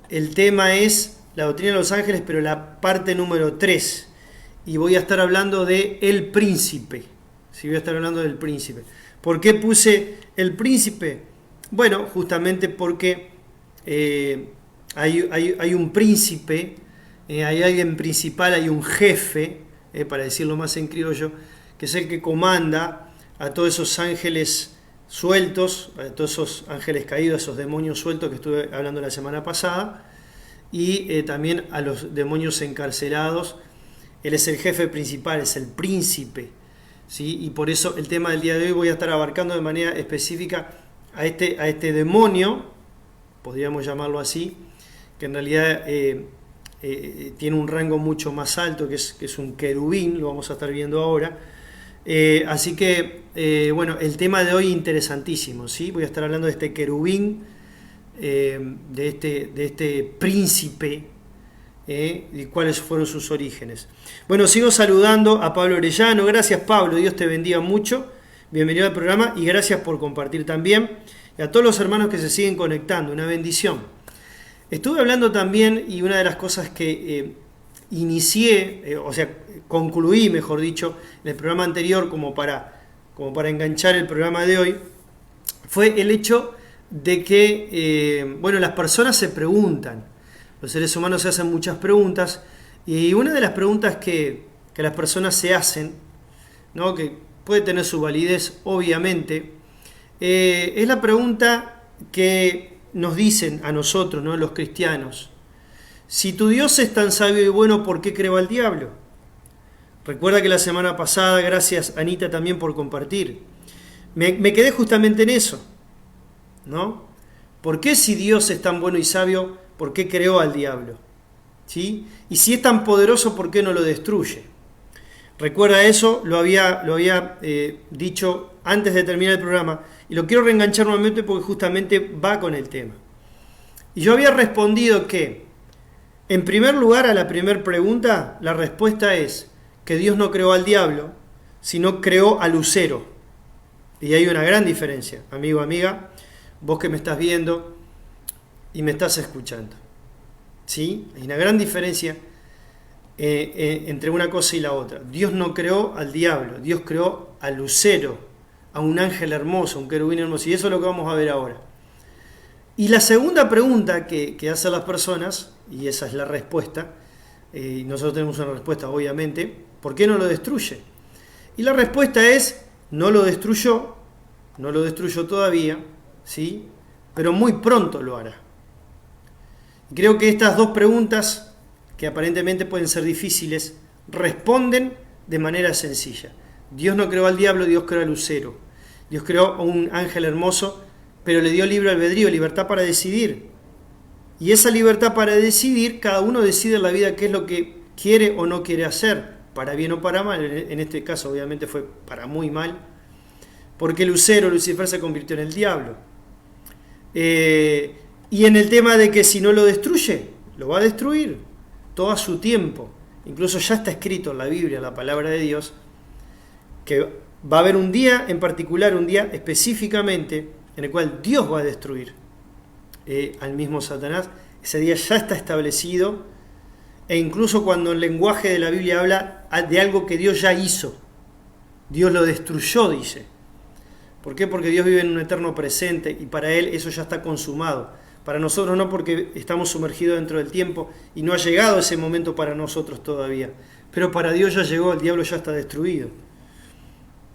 el tema es la doctrina de los ángeles, pero la parte número 3. Y voy a estar hablando de el príncipe. Sí, voy a estar hablando del príncipe. ¿Por qué puse el príncipe? Bueno, justamente porque hay un príncipe, hay alguien principal, hay un jefe, para decirlo más en criollo, que es el que comanda a todos esos ángeles sueltos, a todos esos ángeles caídos, esos demonios sueltos que estuve hablando la semana pasada, y también a los demonios encarcelados. Él es el jefe principal, es el príncipe, ¿sí? Y por eso el tema del día de hoy voy a estar abarcando de manera específica a este demonio, podríamos llamarlo así, que en realidad tiene un rango mucho más alto, que es un querubín, lo vamos a estar viendo ahora. Así que, bueno, el tema de hoy interesantísimo, ¿sí? Voy a estar hablando de este querubín, de este príncipe, y cuáles fueron sus orígenes. Bueno, sigo saludando a Pablo Orellano. Gracias, Pablo, Dios te bendiga mucho. Bienvenido al programa y gracias por compartir también. Y a todos los hermanos que se siguen conectando, una bendición. Estuve hablando también, y una de las cosas que inicié, o sea, concluí, mejor dicho, en el programa anterior como para enganchar el programa de hoy, fue el hecho de que, bueno, las personas se preguntan, los seres humanos se hacen muchas preguntas, y una de las preguntas que las personas se hacen, ¿no?, que puede tener su validez, obviamente, es la pregunta que nos dicen a nosotros, ¿no?, los cristianos: si tu Dios es tan sabio y bueno, ¿por qué creó al diablo? Recuerda que la semana pasada, gracias Anita también por compartir, me quedé justamente en eso, ¿no? ¿Por qué, si Dios es tan bueno y sabio, por qué creó al diablo? ¿Sí? Y si es tan poderoso, ¿por qué no lo destruye? Recuerda eso, lo había dicho antes de terminar el programa, y lo quiero reenganchar nuevamente porque justamente va con el tema. Y yo había respondido que, en primer lugar, a la primera pregunta, la respuesta es que Dios no creó al diablo, sino creó a Lucero. Y hay una gran diferencia, amigo, amiga, vos que me estás viendo y me estás escuchando. ¿Sí? Hay una gran diferencia entre una cosa y la otra. Dios no creó al diablo, Dios creó a Lucero, a un ángel hermoso, un querubín hermoso, y eso es lo que vamos a ver ahora. Y la segunda pregunta que hacen las personas, y esa es la respuesta, y nosotros tenemos una respuesta obviamente: ¿por qué no lo destruye? Y la respuesta es: no lo destruyó todavía, ¿sí?, pero muy pronto lo hará. Y creo que estas dos preguntas, que aparentemente pueden ser difíciles, responden de manera sencilla. Dios no creó al diablo, Dios creó a Lucero. Dios creó a un ángel hermoso, pero le dio libre albedrío, libertad para decidir. Y esa libertad para decidir, cada uno decide en la vida qué es lo que quiere o no quiere hacer, para bien o para mal. En este caso obviamente fue para muy mal, porque Lucifer se convirtió en el diablo. Y en el tema de que si no lo destruye, lo va a destruir todo a su tiempo. Incluso ya está escrito en la Biblia, en la palabra de Dios, que va a haber un día en particular, un día específicamente, en el cual Dios va a destruir al mismo Satanás. Ese día ya está establecido, e incluso cuando el lenguaje de la Biblia habla de algo que Dios ya hizo, Dios lo destruyó, dice. ¿Por qué? Porque Dios vive en un eterno presente y para Él eso ya está consumado. Para nosotros no, porque estamos sumergidos dentro del tiempo y no ha llegado ese momento para nosotros todavía. Pero para Dios ya llegó, el diablo ya está destruido.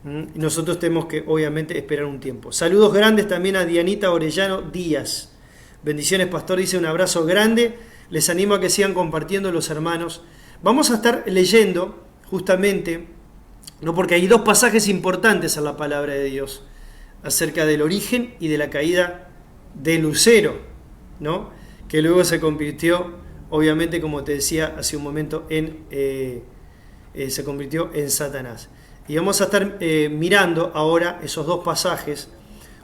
Y nosotros tenemos que, obviamente, esperar un tiempo. Saludos grandes también a Dianita Orellano Díaz. Bendiciones, pastor, dice, un abrazo grande. Les animo a que sigan compartiendo los hermanos. Vamos a estar leyendo justamente, no, porque hay dos pasajes importantes en la palabra de Dios acerca del origen y de la caída de Lucero, ¿no?, que luego se convirtió, obviamente, como te decía hace un momento, se convirtió en Satanás. Y vamos a estar mirando ahora esos dos pasajes.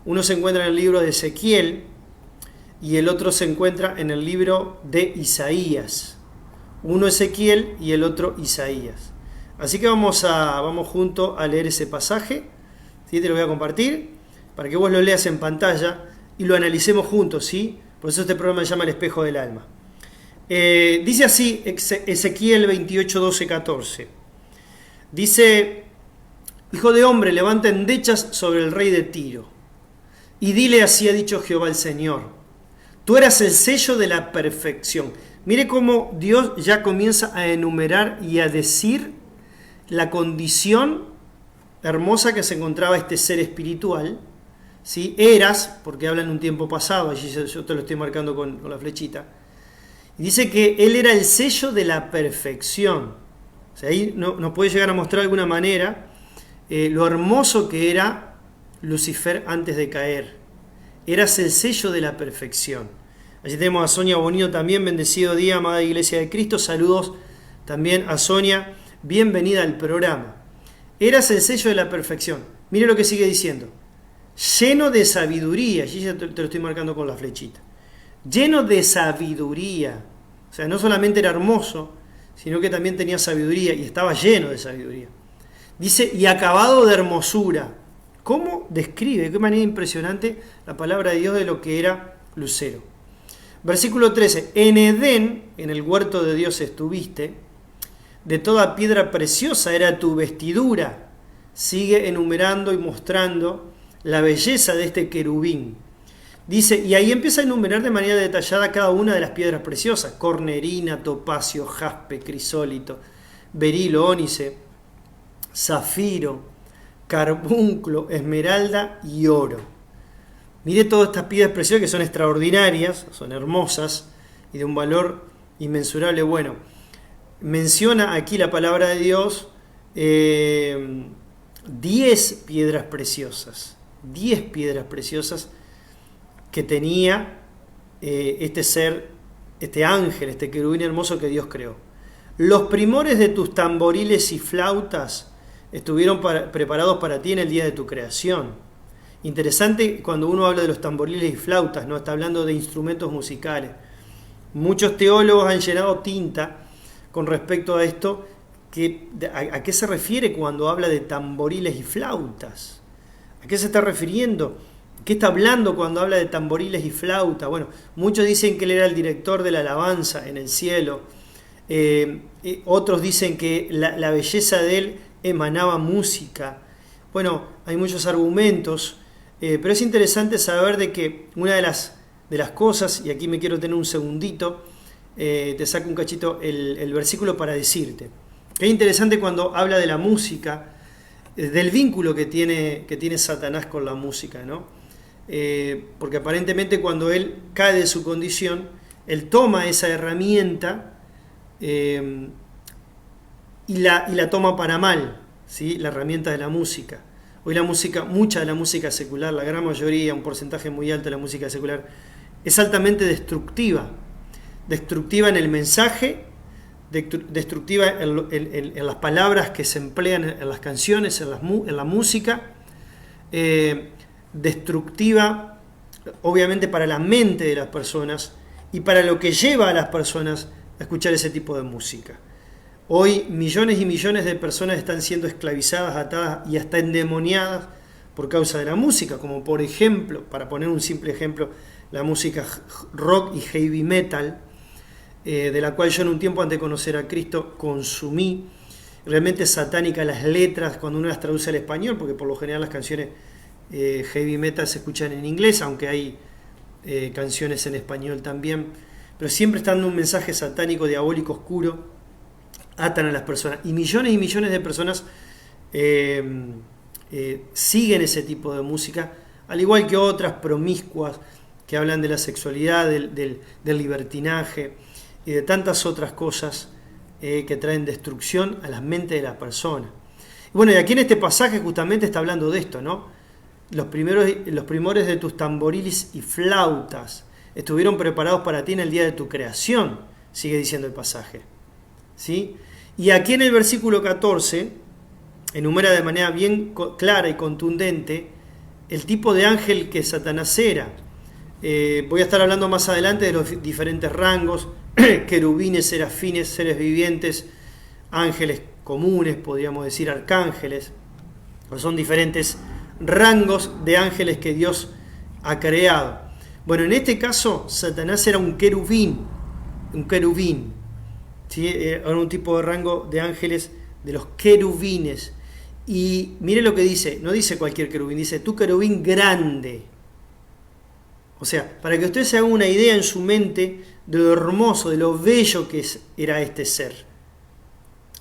Uno se encuentra en el libro de Ezequiel y el otro se encuentra en el libro de Isaías. Uno Ezequiel y el otro Isaías. Así que vamos juntos a leer ese pasaje. ¿Sí? Te lo voy a compartir para que vos lo leas en pantalla y lo analicemos juntos, ¿sí? Por eso este programa se llama El Espejo del Alma. Dice así Ezequiel 28, 12, 14. Dice: Hijo de hombre, levanta endechas sobre el rey de Tiro y dile: así ha dicho Jehová el Señor, tú eras el sello de la perfección. Mire cómo Dios ya comienza a enumerar y a decir la condición hermosa que se encontraba este ser espiritual, ¿sí? Eras, porque habla en un tiempo pasado, allí yo te lo estoy marcando con la flechita, y dice que él era el sello de la perfección. O sea, ahí nos puede llegar a mostrar de alguna manera lo hermoso que era Lucifer antes de caer. Eras el sello de la perfección. Allí tenemos a Sonia Bonino también, bendecido día, amada Iglesia de Cristo. Saludos también a Sonia, bienvenida al programa. Eras el sello de la perfección. Mire lo que sigue diciendo. Lleno de sabiduría, allí ya te lo estoy marcando con la flechita. Lleno de sabiduría. O sea, no solamente era hermoso, sino que también tenía sabiduría y estaba lleno de sabiduría. Dice, y acabado de hermosura. ¿Cómo describe? De qué manera impresionante la palabra de Dios de lo que era Lucero. Versículo 13. En Edén, en el huerto de Dios estuviste, de toda piedra preciosa era tu vestidura. Sigue enumerando y mostrando la belleza de este querubín. Dice, y ahí empieza a enumerar de manera detallada cada una de las piedras preciosas: cornerina, topacio, jaspe, crisólito, berilo, ónice, zafiro, carbunclo, esmeralda y oro. Mire todas estas piedras preciosas que son extraordinarias, son hermosas y de un valor inmensurable. Bueno, menciona aquí la palabra de Dios 10 piedras preciosas. 10 piedras preciosas que tenía este ser, este ángel, este querubín hermoso que Dios creó. Los primores de tus tamboriles y flautas estuvieron preparados para ti en el día de tu creación. Interesante cuando uno habla de los tamboriles y flautas, ¿no? Está hablando de instrumentos musicales. Muchos teólogos han llenado tinta con respecto a esto. ¿A qué se refiere cuando habla de tamboriles y flautas? ¿A qué se está refiriendo? ¿Qué está hablando cuando habla de tamboriles y flauta? Bueno, muchos dicen que él era el director de la alabanza en el cielo. Otros dicen que la belleza de él emanaba música. Bueno, hay muchos argumentos, pero es interesante saber de que una de las cosas, y aquí me quiero tener un segundito, te saco un cachito el versículo para decirte. Es interesante cuando habla de la música, del vínculo que tiene Satanás con la música, ¿no? Porque aparentemente cuando él cae de su condición, él toma esa herramienta y la toma para mal, ¿sí? La herramienta de la música. Hoy la música, mucha de la música secular, la gran mayoría, un porcentaje muy alto de la música secular, es altamente destructiva. Destructiva en el mensaje, destructiva en las palabras que se emplean en las canciones, en la música, destructiva obviamente para la mente de las personas y para lo que lleva a las personas a escuchar ese tipo de música. Hoy millones y millones de personas están siendo esclavizadas, atadas y hasta endemoniadas por causa de la música, como por ejemplo, para poner un simple ejemplo, la música rock y heavy metal, de la cual yo en un tiempo antes de conocer a Cristo consumí. Realmente satánica las letras cuando uno las traduce al español, porque por lo general las canciones heavy metal se escuchan en inglés, aunque hay canciones en español también, pero siempre está dando un mensaje satánico, diabólico, oscuro, atan a las personas, y millones de personas siguen ese tipo de música, al igual que otras promiscuas que hablan de la sexualidad, del libertinaje y de tantas otras cosas que traen destrucción a las mentes de la persona. Y bueno, y aquí en este pasaje justamente está hablando de esto, ¿no? Los primores de tus tamboriles y flautas estuvieron preparados para ti en el día de tu creación, sigue diciendo el pasaje, ¿sí? Y aquí en el versículo 14 enumera de manera bien clara y contundente el tipo de ángel que Satanás era. Voy a estar hablando más adelante de los diferentes rangos, querubines, serafines, seres vivientes, ángeles comunes, podríamos decir arcángeles, pues son diferentes rangos de ángeles que Dios ha creado. Bueno, en este caso Satanás era un querubín, un querubín, ¿sí? Era un tipo de rango de ángeles de los querubines. Y mire lo que dice, no dice cualquier querubín, dice tu querubín grande. O sea, para que usted se haga una idea en su mente de lo hermoso, de lo bello que era este ser,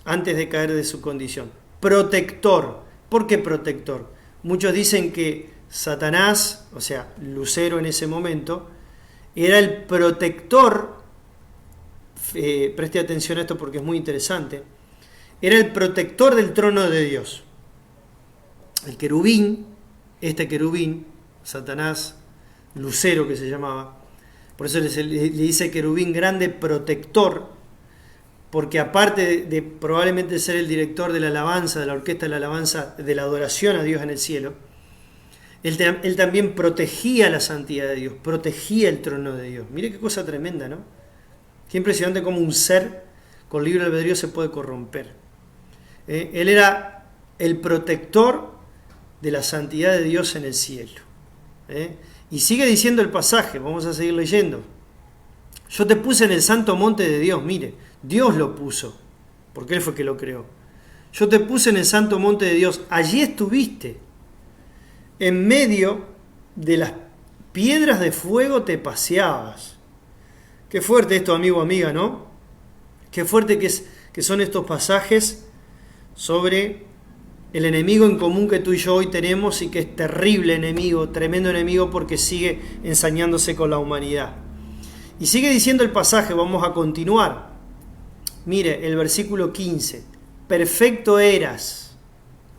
antes de caer de su condición. Protector. ¿Por qué protector? Muchos dicen que Satanás, o sea, Lucero en ese momento, era el protector, preste atención a esto porque es muy interesante, era el protector del trono de Dios. El querubín, este querubín, Satanás, Lucero que se llamaba, por eso le dice querubín grande protector, porque aparte de probablemente ser el director de la alabanza, de la orquesta de la alabanza, de la adoración a Dios en el cielo, él también protegía la santidad de Dios, protegía el trono de Dios. Mire qué cosa tremenda, ¿no? Qué impresionante cómo un ser con libre albedrío se puede corromper. Él era el protector de la santidad de Dios en el cielo. Y sigue diciendo el pasaje, vamos a seguir leyendo. Yo te puse en el santo monte de Dios, mire, Dios lo puso, porque Él fue que lo creó. Yo te puse en el santo monte de Dios, allí estuviste. En medio de las piedras de fuego te paseabas. Qué fuerte esto, amigo, amiga, ¿no? Qué fuerte que son estos pasajes sobre el enemigo en común que tú y yo hoy tenemos y que es terrible enemigo, tremendo enemigo porque sigue ensañándose con la humanidad. Y sigue diciendo el pasaje, vamos a continuar. Mire, el versículo 15. Perfecto eras.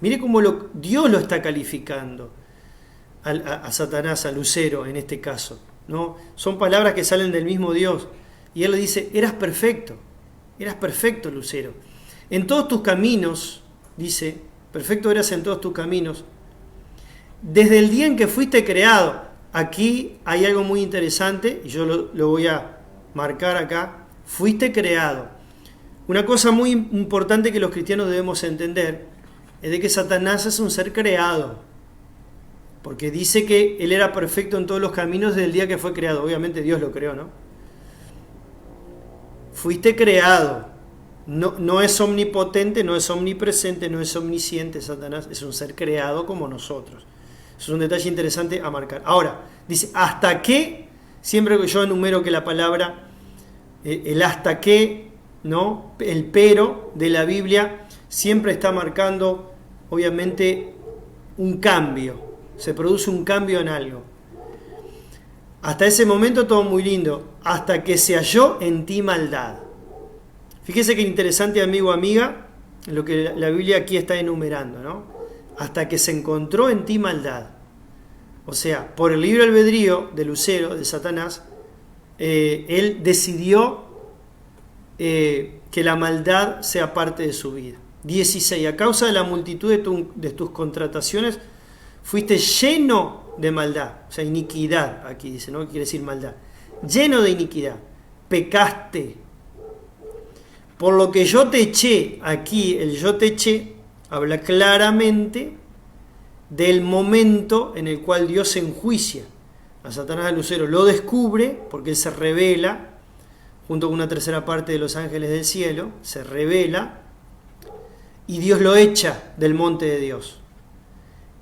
Mire cómo Dios lo está calificando a Satanás, a Lucero en este caso, ¿no? Son palabras que salen del mismo Dios. Y Él le dice, eras perfecto, Lucero. En todos tus caminos, dice, perfecto eras en todos tus caminos, desde el día en que fuiste creado. Aquí hay algo muy interesante, y yo lo voy a marcar acá. Fuiste creado. Una cosa muy importante que los cristianos debemos entender es de que Satanás es un ser creado, porque dice que él era perfecto en todos los caminos desde el día que fue creado. Obviamente Dios lo creó, ¿no? Fuiste creado. No es omnipotente, no es omnipresente, no es omnisciente. Satanás es un ser creado como nosotros. Eso es un detalle interesante a marcar. Ahora, dice, hasta que, siempre que yo enumero que la palabra, el hasta que, ¿no? El pero de la Biblia siempre está marcando, obviamente, un cambio. Se produce un cambio en algo. Hasta ese momento todo muy lindo, hasta que se halló en ti maldad. Fíjese qué interesante, amigo, amiga, lo que la Biblia aquí está enumerando, ¿no? Hasta que se encontró en ti maldad. O sea, por el libre albedrío de Lucero, de Satanás, él decidió que la maldad sea parte de su vida. 16. A causa de la multitud de tus contrataciones, fuiste lleno de maldad. O sea, iniquidad, aquí dice, ¿no? Quiere decir maldad. Lleno de iniquidad. Pecaste. Por lo que yo te eché, aquí el yo te eché habla claramente del momento en el cual Dios enjuicia a Satanás de Lucero. Lo descubre porque él se revela, junto con una tercera parte de los ángeles del cielo, se revela y Dios lo echa del monte de Dios.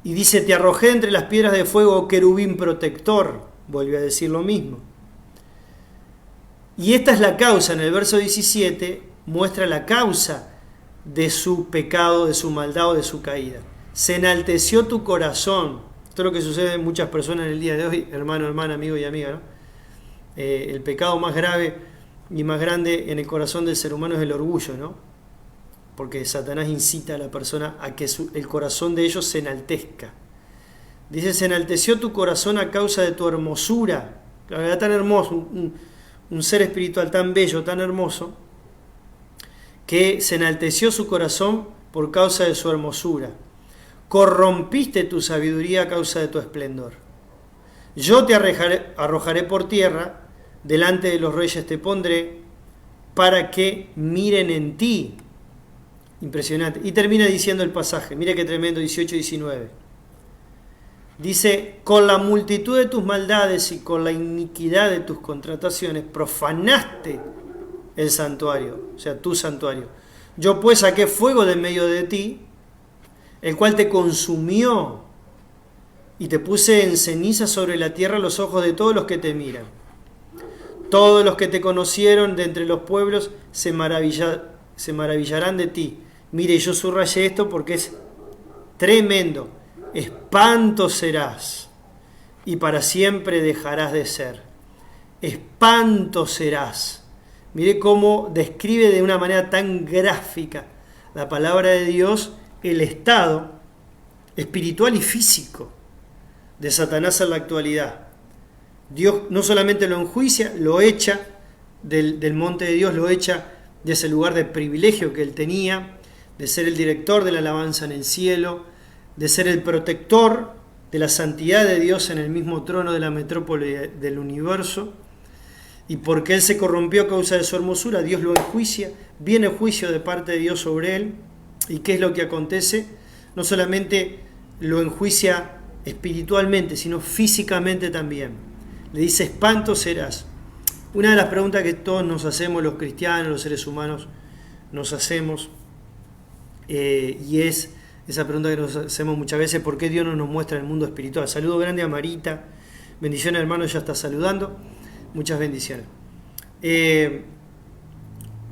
Y dice, te arrojé entre las piedras de fuego, querubín protector. Vuelve a decir lo mismo. Y esta es la causa, en el verso 17, muestra la causa de su pecado, de su maldad o de su caída. Se enalteció tu corazón. Esto es lo que sucede en muchas personas en el día de hoy, hermano, hermana, amigo y amiga, ¿no? El pecado más grave y más grande en el corazón del ser humano es el orgullo, ¿no? Porque Satanás incita a la persona a que el corazón de ellos se enaltezca. Dice, se enalteció tu corazón a causa de tu hermosura. La verdad, tan hermoso, un ser espiritual tan bello, tan hermoso, que se enalteció su corazón por causa de su hermosura. Corrompiste tu sabiduría a causa de tu esplendor. Yo te arrojaré por tierra, delante de los reyes te pondré, para que miren en ti. Impresionante. Y termina diciendo el pasaje, mira qué tremendo, 18 y 19. Dice, con la multitud de tus maldades y con la iniquidad de tus contrataciones, profanaste el santuario, o sea, tu santuario. Yo pues saqué fuego de en medio de ti, el cual te consumió, y te puse en ceniza sobre la tierra a los ojos de todos los que te miran. Todos los que te conocieron de entre los pueblos se maravillarán de ti. Mire, yo subrayé esto porque es tremendo. Espanto serás y para siempre dejarás de ser. Espanto serás. Mire cómo describe de una manera tan gráfica la palabra de Dios el estado espiritual y físico de Satanás en la actualidad. Dios no solamente lo enjuicia, lo echa del monte de Dios, lo echa de ese lugar de privilegio que él tenía, de ser el director de la alabanza en el cielo, de ser el protector de la santidad de Dios en el mismo trono de la metrópoli del universo. Y porque él se corrompió a causa de su hermosura, Dios lo enjuicia, viene juicio de parte de Dios sobre él. ¿Y qué es lo que acontece? No solamente lo enjuicia espiritualmente, sino físicamente también. Le dice, espanto serás. Una de las preguntas que todos nos hacemos, los cristianos, los seres humanos, nos hacemos, y es esa pregunta que nos hacemos muchas veces, ¿por qué Dios no nos muestra el mundo espiritual? Saludo grande a Marita, bendiciones hermano, ya está saludando, muchas bendiciones.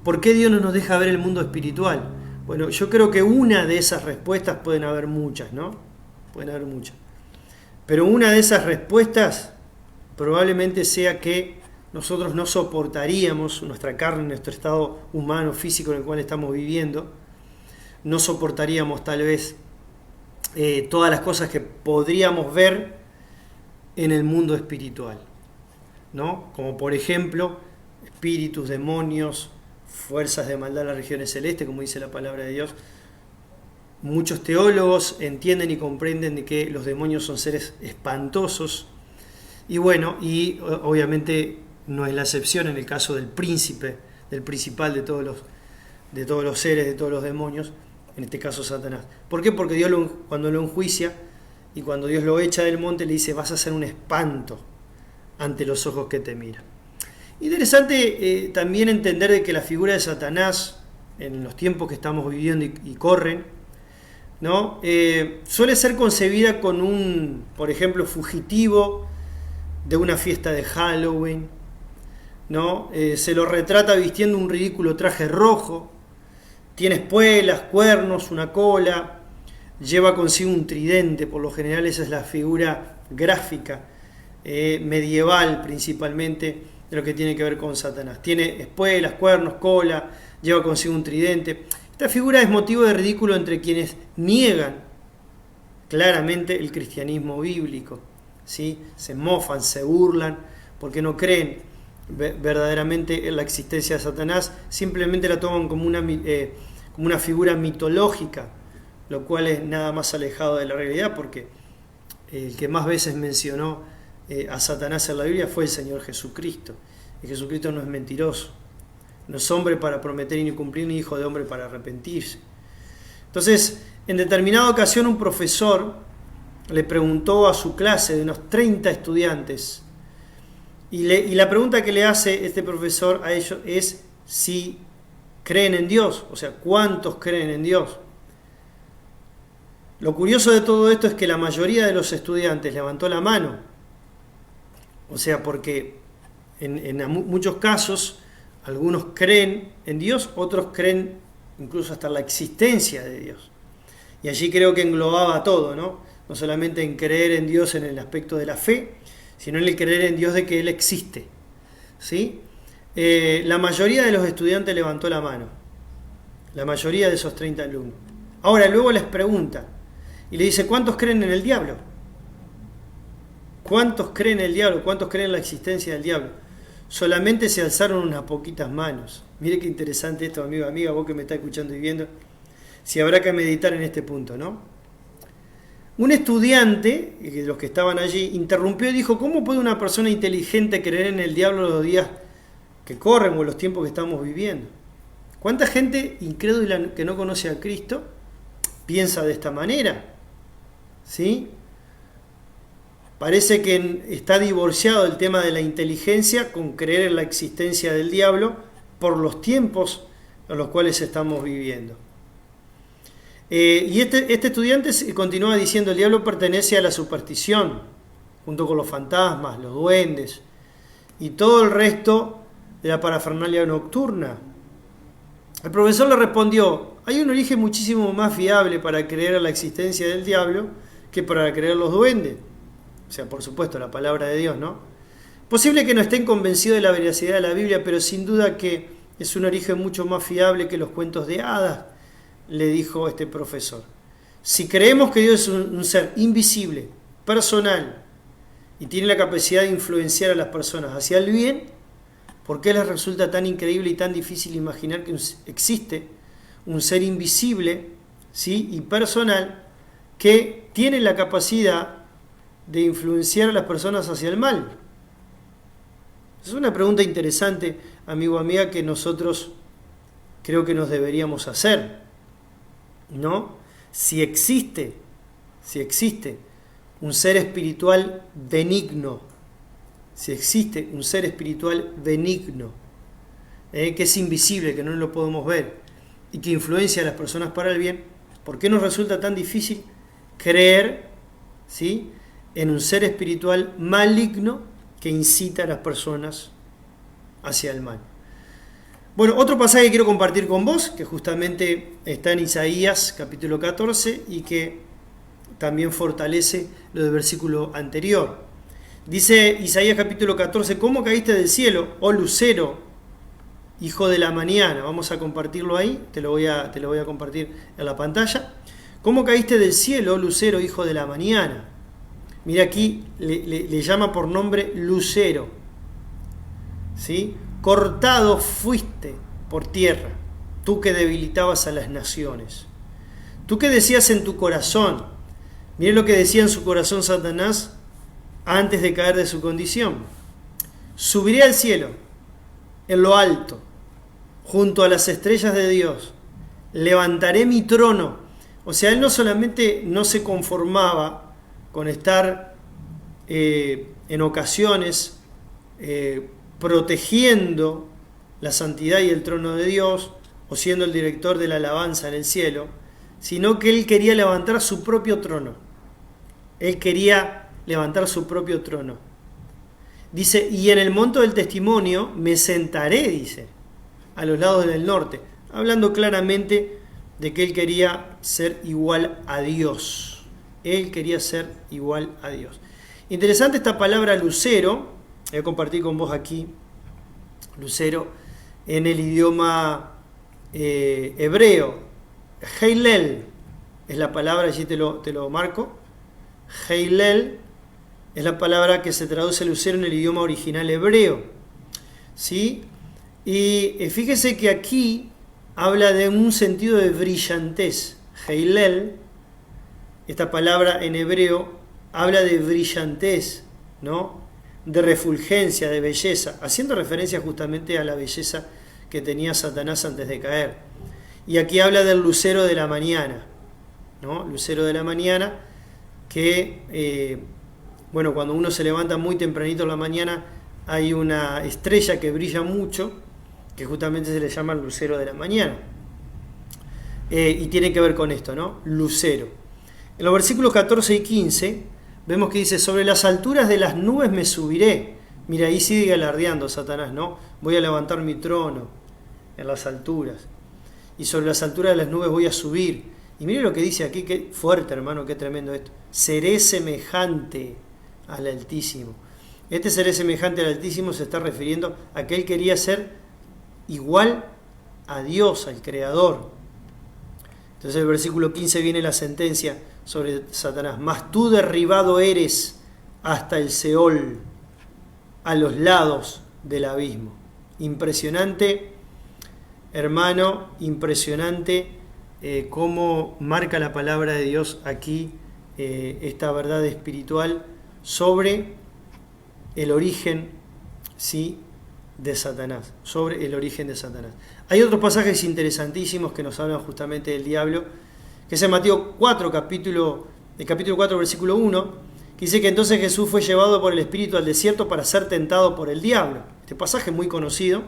¿Por qué Dios no nos deja ver el mundo espiritual? Bueno, yo creo que una de esas respuestas, pueden haber muchas, ¿no? Pueden haber muchas. Pero una de esas respuestas probablemente sea que nosotros no soportaríamos, nuestra carne, nuestro estado humano, físico en el cual estamos viviendo, no soportaríamos tal vez todas las cosas que podríamos ver en el mundo espiritual, ¿no? Como por ejemplo, espíritus, demonios, fuerzas de maldad en las regiones celestes, como dice la palabra de Dios. Muchos teólogos entienden y comprenden de que los demonios son seres espantosos. Y bueno, y obviamente no es la excepción en el caso del príncipe, del principal de todos los seres, de todos los demonios, en este caso Satanás. ¿Por qué? Porque Dios cuando lo enjuicia y cuando Dios lo echa del monte, le dice, vas a ser un espanto ante los ojos que te miran. Interesante también entender de que la figura de Satanás, en los tiempos que estamos viviendo y corren, ¿no? Suele ser concebida con un, por ejemplo, fugitivo de una fiesta de Halloween, ¿no? Se lo retrata vistiendo un ridículo traje rojo, tiene espuelas, cuernos, una cola, lleva consigo un tridente. Por lo general esa es la figura gráfica medieval principalmente de lo que tiene que ver con Satanás. Tiene espuelas, cuernos, cola, lleva consigo un tridente. Esta figura es motivo de ridículo entre quienes niegan claramente el cristianismo bíblico, ¿sí? Se mofan, se burlan, porque no creen verdaderamente en la existencia de Satanás, simplemente la toman como una figura mitológica, lo cual es nada más alejado de la realidad, porque el que más veces mencionó a Satanás en la Biblia fue el Señor Jesucristo. Y Jesucristo no es mentiroso, no es hombre para prometer y ni cumplir, ni hijo de hombre para arrepentirse. Entonces, en determinada ocasión un profesor le preguntó a su clase de unos 30 estudiantes, y la pregunta que le hace este profesor a ellos es si creen en Dios, o sea, ¿cuántos creen en Dios? Lo curioso de todo esto es que la mayoría de los estudiantes levantó la mano, o sea, porque en muchos casos algunos creen en Dios, otros creen incluso hasta en la existencia de Dios. Y allí creo que englobaba todo, ¿no? No solamente en creer en Dios en el aspecto de la fe, sino en el creer en Dios de que Él existe, ¿sí? La mayoría de los estudiantes levantó la mano, la mayoría de esos 30 alumnos. Ahora, luego les pregunta, y le dice, ¿cuántos creen en el diablo? ¿Cuántos creen en el diablo? ¿Cuántos creen en la existencia del diablo? Solamente se alzaron unas poquitas manos. Mire qué interesante esto, amigo, amiga, vos que me estás escuchando y viendo, si habrá que meditar en este punto, ¿no? Un estudiante, de los que estaban allí, interrumpió y dijo, ¿cómo puede una persona inteligente creer en el diablo los días que corren o los tiempos que estamos viviendo? ¿Cuánta gente incrédula que no conoce a Cristo piensa de esta manera? ¿Sí? Parece que está divorciado el tema de la inteligencia con creer en la existencia del diablo por los tiempos en los cuales estamos viviendo. Y este estudiante continúa diciendo: el diablo pertenece a la superstición, junto con los fantasmas, los duendes y todo el resto de la parafernalia nocturna. El profesor le respondió: hay un origen muchísimo más fiable para creer en la existencia del diablo que para creer los duendes. O sea, por supuesto, la palabra de Dios, ¿no? Posible que no estén convencidos de la veracidad de la Biblia, pero sin duda que es un origen mucho más fiable que los cuentos de hadas, le dijo este profesor. Si creemos que Dios es un ser invisible, personal, y tiene la capacidad de influenciar a las personas hacia el bien, ¿por qué les resulta tan increíble y tan difícil imaginar que existe un ser invisible, ¿sí?, y personal que tiene la capacidad de influenciar a las personas hacia el mal? Es una pregunta interesante, amigo o amiga, que nosotros creo que nos deberíamos hacer, ¿no? Si existe un ser espiritual benigno, que es invisible, que no lo podemos ver y que influencia a las personas para el bien, ¿por qué nos resulta tan difícil creer, ¿sí?, en un ser espiritual maligno que incita a las personas hacia el mal? Bueno, otro pasaje que quiero compartir con vos, que justamente está en Isaías capítulo 14 y que también fortalece lo del versículo anterior. Dice Isaías capítulo 14: ¿cómo caíste del cielo, oh lucero, hijo de la mañana? Vamos a compartirlo ahí, te lo voy a compartir en la pantalla. ¿Cómo caíste del cielo, oh lucero, hijo de la mañana? Mira, aquí le llama por nombre lucero, ¿sí? Cortado fuiste por tierra, tú que debilitabas a las naciones. Tú que decías en tu corazón, miren lo que decía en su corazón Satanás antes de caer de su condición: subiré al cielo, en lo alto, junto a las estrellas de Dios, levantaré mi trono. O sea, él no solamente no se conformaba con estar en ocasiones protegiendo la santidad y el trono de Dios, o siendo el director de la alabanza en el cielo, sino que él quería levantar su propio trono. Dice: y en el monte del testimonio me sentaré, dice, a los lados del norte, hablando claramente de que él quería ser igual a Dios. Interesante esta palabra lucero. Voy a compartir con vos aquí, lucero, en el idioma hebreo. Heilel es la palabra, allí te lo marco. Heilel es la palabra que se traduce lucero en el idioma original hebreo, ¿sí? Y fíjese que aquí habla de un sentido de brillantez. Heilel, esta palabra en hebreo, habla de brillantez, ¿no?, de refulgencia, de belleza, haciendo referencia justamente a la belleza que tenía Satanás antes de caer. Y aquí habla del lucero de la mañana, ¿no? Lucero de la mañana, que, cuando uno se levanta muy tempranito en la mañana, hay una estrella que brilla mucho, que justamente se le llama el lucero de la mañana. Y tiene que ver con esto, ¿no? Lucero. En los versículos 14 y 15... vemos que dice: sobre las alturas de las nubes me subiré. Mira, ahí sigue alardeando Satanás, ¿no? Voy a levantar mi trono en las alturas. Y sobre las alturas de las nubes voy a subir. Y mire lo que dice aquí, qué fuerte, hermano, qué tremendo esto. Seré semejante al Altísimo. Este seré semejante al Altísimo se está refiriendo a que él quería ser igual a Dios, al Creador. Entonces el versículo 15 viene la sentencia sobre Satanás: mas tú derribado eres hasta el Seol, a los lados del abismo. Impresionante, hermano, impresionante cómo marca la palabra de Dios aquí esta verdad espiritual sobre el origen, ¿sí?, de Satanás, sobre el origen de Satanás. Hay otros pasajes interesantísimos que nos hablan justamente del diablo, que es en Mateo 4, capítulo 4, versículo 1, que dice que entonces Jesús fue llevado por el Espíritu al desierto para ser tentado por el diablo. Este pasaje es muy conocido,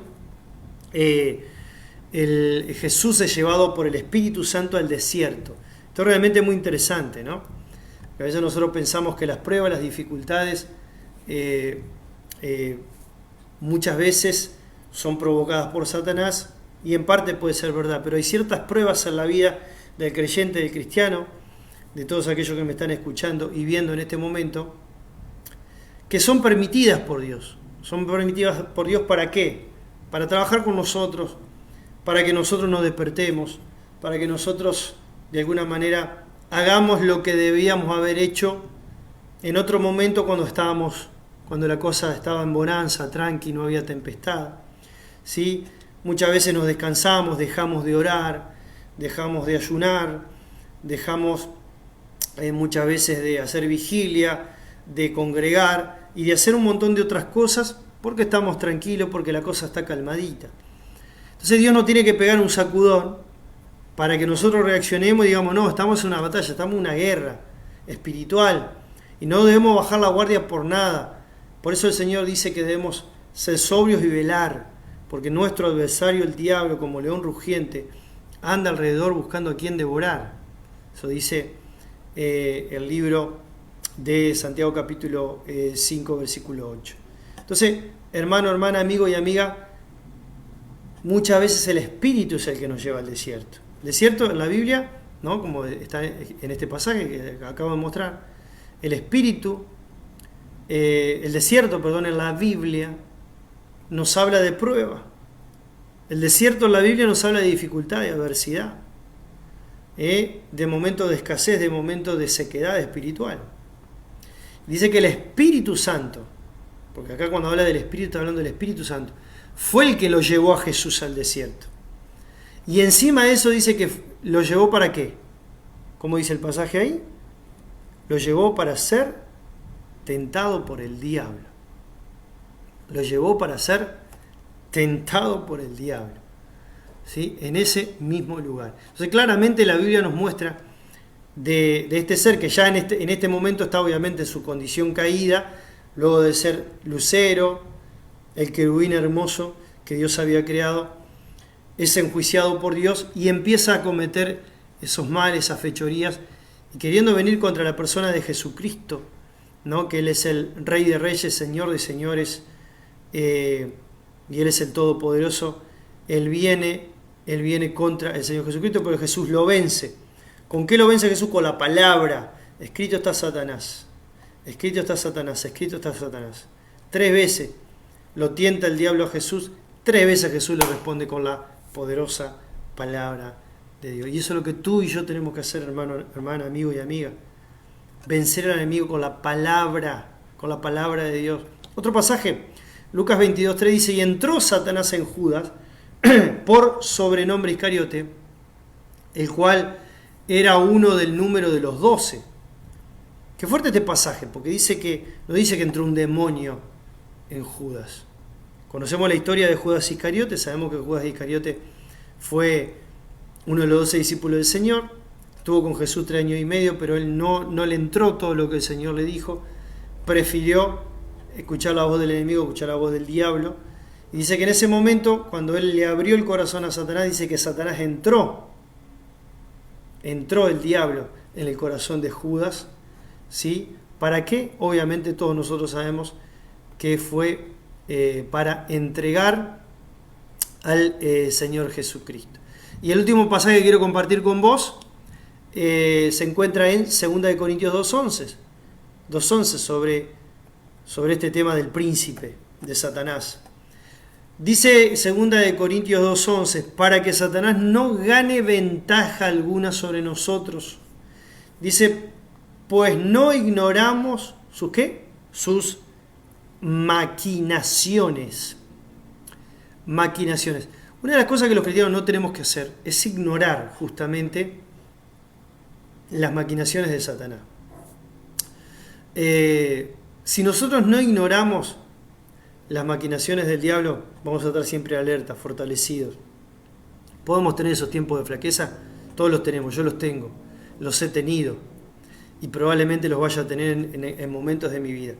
Jesús es llevado por el Espíritu Santo al desierto. Esto es realmente muy interesante, ¿no? A veces nosotros pensamos que las pruebas, las dificultades, muchas veces son provocadas por Satanás, y en parte puede ser verdad, pero hay ciertas pruebas en la vida del creyente, del cristiano, de todos aquellos que me están escuchando y viendo en este momento, que son permitidas por Dios. Son permitidas por Dios ¿para qué? Para trabajar con nosotros, para que nosotros nos despertemos, para que nosotros de alguna manera hagamos lo que debíamos haber hecho en otro momento cuando la cosa estaba en bonanza, tranqui, no había tempestad. ¿Sí? Muchas veces nos descansamos, dejamos de orar, dejamos de ayunar, dejamos muchas veces de hacer vigilia, de congregar y de hacer un montón de otras cosas porque estamos tranquilos, porque la cosa está calmadita. Entonces Dios no tiene que pegar un sacudón para que nosotros reaccionemos y digamos, no, estamos en una batalla, estamos en una guerra espiritual y no debemos bajar la guardia por nada. Por eso el Señor dice que debemos ser sobrios y velar, porque nuestro adversario, el diablo, como león rugiente, anda alrededor buscando a quien devorar. Eso dice el libro de Santiago capítulo 5, versículo 8. Entonces, hermano, hermana, amigo y amiga, muchas veces el Espíritu es el que nos lleva al desierto. El desierto en la Biblia, ¿no? Como está en este pasaje que acabo de mostrar, el Espíritu, el desierto, perdón, en la Biblia nos habla de prueba. El desierto en la Biblia nos habla de dificultad, de adversidad, de momentos de escasez, de momentos de sequedad espiritual. Dice que el Espíritu Santo, porque acá cuando habla del Espíritu está hablando del Espíritu Santo, fue el que lo llevó a Jesús al desierto. Y encima de eso dice que lo llevó ¿para qué? ¿Cómo dice el pasaje ahí? Lo llevó para ser tentado por el diablo. Lo llevó para ser tentado por el diablo, ¿sí? En ese mismo lugar. Entonces claramente la Biblia nos muestra de este ser que ya en este momento está obviamente en su condición caída, luego de ser lucero, el querubín hermoso que Dios había creado, es enjuiciado por Dios y empieza a cometer esos males, esas fechorías, y queriendo venir contra la persona de Jesucristo, ¿no? Que Él es el Rey de Reyes, Señor de Señores, y Él es el Todopoderoso. Él viene contra el Señor Jesucristo, pero Jesús lo vence. ¿Con qué lo vence Jesús? Con la palabra. Escrito está Satanás, escrito está Satanás, escrito está Satanás. 3 veces lo tienta el diablo a Jesús, 3 veces Jesús le responde con la poderosa palabra de Dios. Y eso es lo que tú y yo tenemos que hacer, hermano, hermana, amigo y amiga. Vencer al enemigo con la palabra de Dios. Otro pasaje, Lucas 22:3 dice, y entró Satanás en Judas, por sobrenombre Iscariote, el cual era uno del número de los 12. Qué fuerte este pasaje, porque no dice que entró un demonio en Judas. Conocemos la historia de Judas Iscariote, sabemos que Judas Iscariote fue uno de los 12 discípulos del Señor, estuvo con Jesús 3 años y medio, pero él no le entró todo lo que el Señor le dijo, prefirió escuchar la voz del enemigo, escuchar la voz del diablo, y dice que en ese momento, cuando él le abrió el corazón a Satanás, dice que Satanás entró el diablo en el corazón de Judas, ¿sí? ¿Para qué? Obviamente todos nosotros sabemos que fue para entregar al Señor Jesucristo. Y el último pasaje que quiero compartir con vos se encuentra en 2 Corintios 2:11 sobre este tema del príncipe de Satanás. Dice 2 Corintios 2:11, para que Satanás no gane ventaja alguna sobre nosotros. Dice, pues no ignoramos sus ¿qué? Sus maquinaciones. Maquinaciones. Una de las cosas que los cristianos no tenemos que hacer es ignorar justamente las maquinaciones de Satanás. Si nosotros no ignoramos las maquinaciones del diablo, vamos a estar siempre alerta, fortalecidos. ¿Podemos tener esos tiempos de flaqueza? Todos los tenemos, yo los tengo, los he tenido y probablemente los vaya a tener en momentos de mi vida.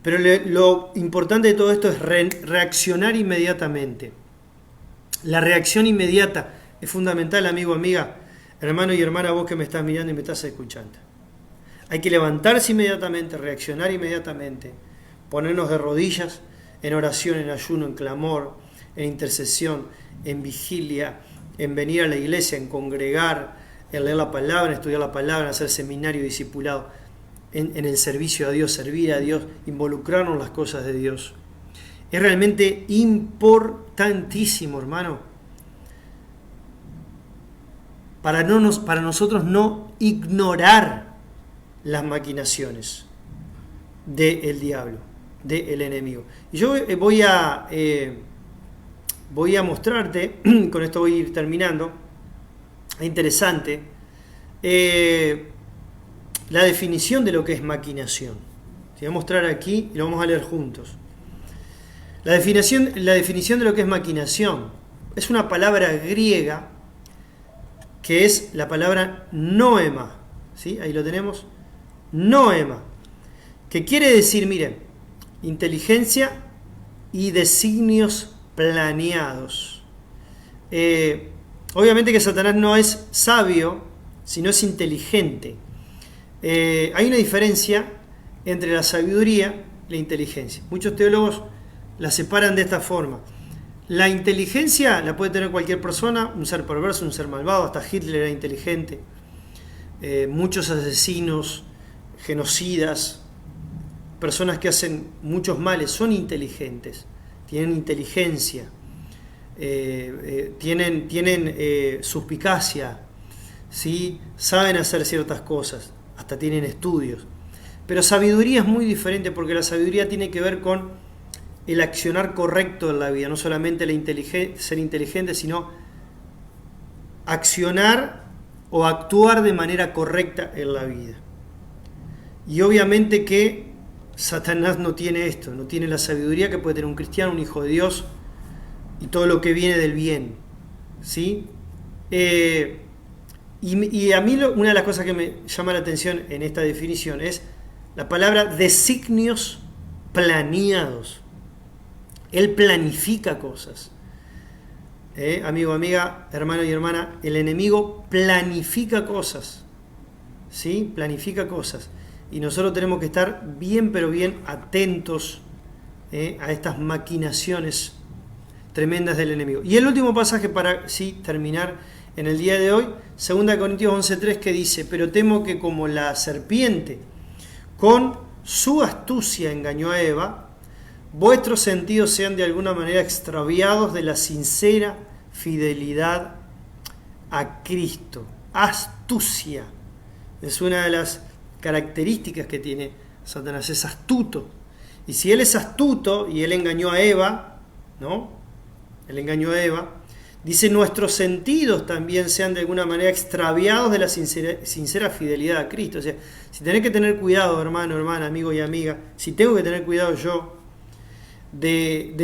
Pero lo importante de todo esto es reaccionar inmediatamente. La reacción inmediata es fundamental, amigo, amiga, hermano y hermana, vos que me estás mirando y me estás escuchando. Hay que levantarse inmediatamente, reaccionar inmediatamente, ponernos de rodillas en oración, en ayuno, en clamor, en intercesión, en vigilia, en venir a la iglesia, en congregar, en leer la palabra, en estudiar la palabra, en hacer seminario, discipulado, en el servicio a Dios, servir a Dios, involucrarnos en las cosas de Dios. Es realmente importantísimo, hermano, para nosotros no ignorar las maquinaciones del diablo, del enemigo. Y yo voy a mostrarte, con esto voy a ir terminando, es interesante, la definición de lo que es maquinación. Te voy a mostrar aquí y lo vamos a leer juntos. La definición de lo que es maquinación es una palabra griega que es la palabra noema. ¿Sí? Ahí lo tenemos. Noema. Que quiere decir, miren, inteligencia y designios planeados. Obviamente que Satanás no es sabio, sino es inteligente. Hay una diferencia entre la sabiduría y la inteligencia. Muchos teólogos la separan de esta forma. La inteligencia la puede tener cualquier persona, un ser perverso, un ser malvado, hasta Hitler era inteligente. Muchos asesinos, genocidas, personas que hacen muchos males, son inteligentes, tienen inteligencia, tienen suspicacia, ¿sí? Saben hacer ciertas cosas, hasta tienen estudios. Pero sabiduría es muy diferente, porque la sabiduría tiene que ver con el accionar correcto en la vida, no solamente ser inteligente, sino accionar o actuar de manera correcta en la vida. Y obviamente que Satanás no tiene esto, no tiene la sabiduría que puede tener un cristiano, un hijo de Dios, y todo lo que viene del bien, ¿sí? Y a mí una de las cosas que me llama la atención en esta definición es la palabra designios planeados. Él planifica cosas. Amigo, amiga, hermano y hermana, el enemigo planifica cosas. ¿Sí? Planifica cosas. Y nosotros tenemos que estar bien, pero bien atentos a estas maquinaciones tremendas del enemigo. Y el último pasaje para terminar en el día de hoy, 2 Corintios 11:3, que dice: pero temo que como la serpiente con su astucia engañó a Eva, vuestros sentidos sean de alguna manera extraviados de la sincera fidelidad a Cristo. Astucia es una de las características que tiene Satanás, es astuto. Y si él es astuto y él engañó a Eva, ¿no? Él engañó a Eva, dice: nuestros sentidos también sean de alguna manera extraviados de la sincera fidelidad a Cristo. O sea, si tenés que tener cuidado, hermano, hermana, amigo y amiga, si tengo que tener cuidado yo de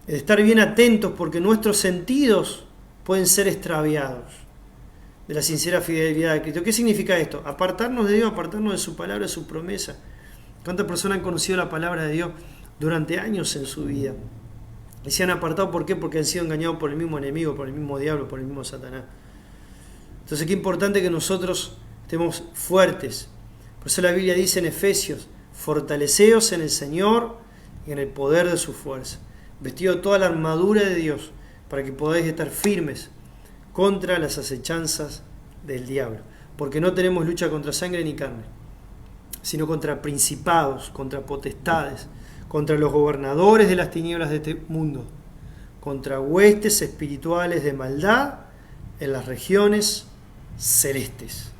estar bien atentos, porque nuestros sentidos pueden ser extraviados de la sincera fidelidad de Cristo. ¿Qué significa esto? Apartarnos de Dios, apartarnos de su palabra, de su promesa. ¿Cuántas personas han conocido la palabra de Dios durante años en su vida y se han apartado? ¿Por qué? Porque han sido engañados por el mismo enemigo, por el mismo diablo, por el mismo Satanás. Entonces, qué importante que nosotros estemos fuertes. Por eso la Biblia dice en Efesios: fortaleceos en el Señor y en el poder de su fuerza, vestido de toda la armadura de Dios, para que podáis estar firmes contra las acechanzas del diablo. Porque no tenemos lucha contra sangre ni carne, sino contra principados, contra potestades, contra los gobernadores de las tinieblas de este mundo, contra huestes espirituales de maldad en las regiones celestes.